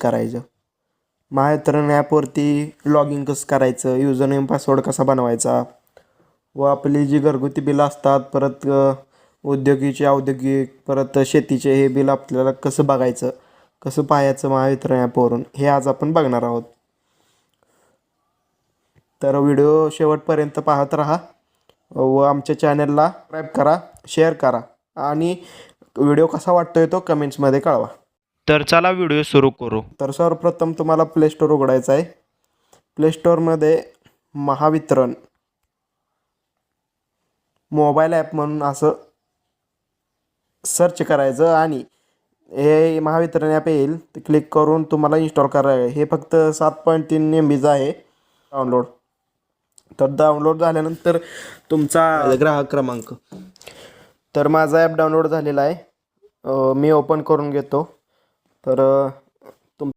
करायचं, महावितरण ॲपवरती log in कसं करायचं, युजर नेम पासवर्ड कसा बनवायचा व आपली जी घरगुती बिलं असतात, परत औद्योगिक परत शेतीचे हे बिल आपल्याला कसं बघायचं, कसं पाहायचं महावितरण ॲपवरून, हे आज आपण बघणार आहोत. तर व्हिडिओ शेवटपर्यंत पाहत राहा व आमच्या चॅनलला सबस्क्राईब करा, शेअर करा आणि व्हिडिओ कसा वाटतोय तो कमेंट्समध्ये कळवा. तर चला व्हिडिओ सुरू करू. तर सर्वप्रथम तुम्हाला प्ले स्टोअर उघडायचं आहे. प्ले स्टोअरमध्ये महावितरण मोबाईल ॲप म्हणून असं सर्च करायचं आणि हे महावितरण ॲप येईल, ते क्लिक करून तुम्हाला इन्स्टॉल करायचं. हे फक्त 7.3 MBचं आहे डाउनलोड. तर डाउनलोड झाल्यानंतर तुमचा ग्राहक क्रमांक, तर माझा ॲप डाउनलोड झालेला आहे, मी ओपन करून घेतो. तर